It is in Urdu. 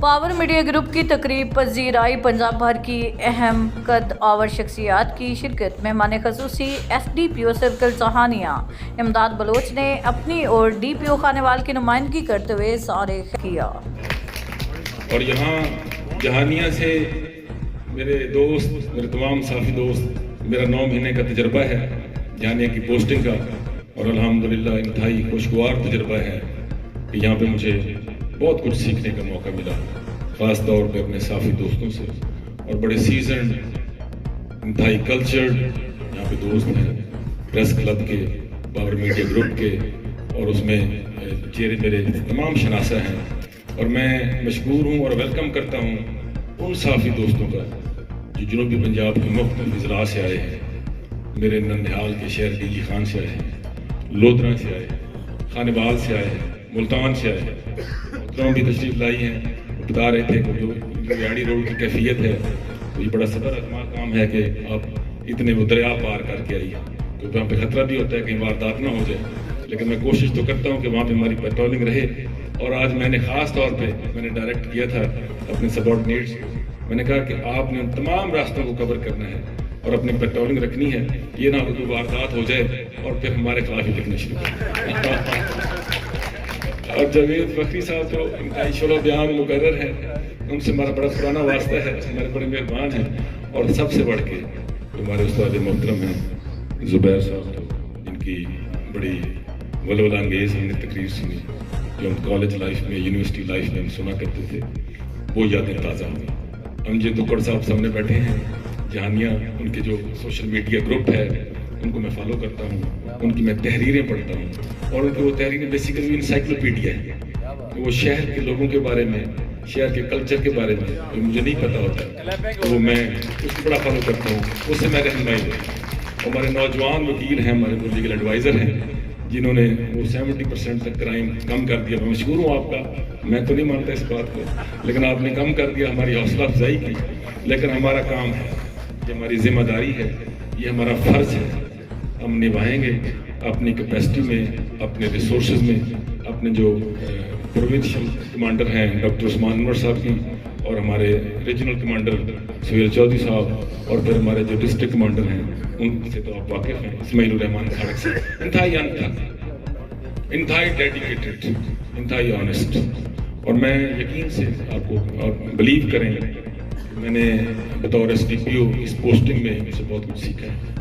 پاور میڈیا گروپ کی تقریب پذیر آئی پنجاب بھر کی اہم قد آور شخصیات کی شرکت. مہمان خصوصی ایس ڈی پی او سرکل چوہانیہ امداد بلوچ نے اپنی اور ڈی پی او خانیوال کی نمائندگی کرتے ہوئے اظہار کیا. اور یہاں جہانیہ سے میرے دوست، میرے تمام ساتھی دوست، میرا 9 مہینے کا تجربہ ہے جہانیہ کی پوسٹنگ کا، اور الحمدللہ انتہائی خوشگوار تجربہ ہے کہ یہاں پہ مجھے بہت کچھ سیکھنے کا موقع ملا، خاص طور پہ اپنے ساتھی دوستوں سے، اور بڑے سیزنڈ انتہائی کلچرڈ یہاں پہ دوست ہیں، پریس کلب کے، پاور میڈیا گروپ کے، اور اس میں چہرے میرے تمام شناسہ ہیں. اور میں مشکور ہوں اور ویلکم کرتا ہوں ان ساتھی دوستوں کا جو جنوبی پنجاب کے مختلف اضلاع سے آئے ہیں. میرے ننہال کے شہر ڈی خان سے آئے ہیں، لودھرا سے آئے ہیں، خانیوال سے آئے ہیں، ملتان سے آئے ہیں. محترم بھی تشریف لائی ہیں، بتا رہے تھے کہ جو ریاڑی روڈ کی کیفیت ہے تو یہ بڑا صبر آزما کام ہے کہ آپ اتنے وہ دریا پار کر کے آئی ہیں، کیونکہ وہاں پہ خطرہ بھی ہوتا ہے کہ واردات نہ ہو جائے. لیکن میں کوشش تو کرتا ہوں کہ وہاں پہ ہماری پیٹرولنگ رہے. اور آج میں نے خاص طور پہ میں نے ڈائریکٹ کیا تھا اپنے سبارڈینیٹس کو، میں نے کہا کہ آپ نے ان تمام راستوں کو کور کرنا ہے اور اپنی پیٹرولنگ رکھنی ہے. یہ نہ ہو کہ واردات ہو جائے اور پھر ہمارے خلاف ہی لکھنا شروع. اور جاوید فخری صاحب جو انتہائی شعر و بیان مقرر ہیں، ان سے ہمارا بڑا پرانا واسطہ ہے، ہمارے بڑے مہربان ہیں. اور سب سے بڑھ کے ہمارے استاد محترم ہیں زبیر صاحب، جن کی بڑی ولولہ انگیز ہم نے تقریر سنی جو ہم کالج لائف میں، یونیورسٹی لائف میں ہم سنا کرتے تھے، وہ یادیں تازہ ہوئی. امجد دکڑ صاحب سامنے بیٹھے ہیں جہانیہ، ان کے جو سوشل میڈیا گروپ ہے ان کو میں فالو کرتا ہوں، ان کی میں تحریریں پڑھتا ہوں، اور ان کی وہ تحریریں بیسیکلی انسائکلوپیڈیا ہے. وہ شہر کے لوگوں کے بارے میں، شہر کے کلچر کے بارے میں جو مجھے نہیں پتا ہوتا تو وہ میں اس کو بڑا فالو کرتا ہوں، اس سے میں رہنمائی لیتا ہوں. ہمارے نوجوان وکیل ہیں، ہمارے لیگل ایڈوائزر ہیں، جنہوں نے وہ 70% تک کرائم کم کر دیا. میں مشکور ہوں آپ کا، میں تو نہیں مانتا اس بات کو، لیکن آپ نے کم کر دیا، ہماری حوصلہ افزائی کی. لیکن ہمارا کام ہے، یہ ہماری ذمہ داری ہے، یہ ہمارا فرض ہے، ہم نبھائیں گے اپنی کیپیسٹی میں، اپنے ریسورسز میں. اپنے جو پروونشل کمانڈر ہیں ڈاکٹر عثمان انور صاحب کی، اور ہمارے ریجنل کمانڈر سہیل چودھری صاحب، اور پھر ہمارے جو ڈسٹرکٹ کمانڈر ہیں ان سے تو آپ واقف ہیں، اسماعیل الرحمان کھڑک سے، انتہائی انتھک، انتہائی ڈیڈیکیٹڈ، انتہائی آنیسٹ. اور میں یقین سے آپ کو بلیو کریں، میں نے بطور ایس ڈی پی او اس پوسٹنگ میں سے بہت کچھ سیکھا ہے.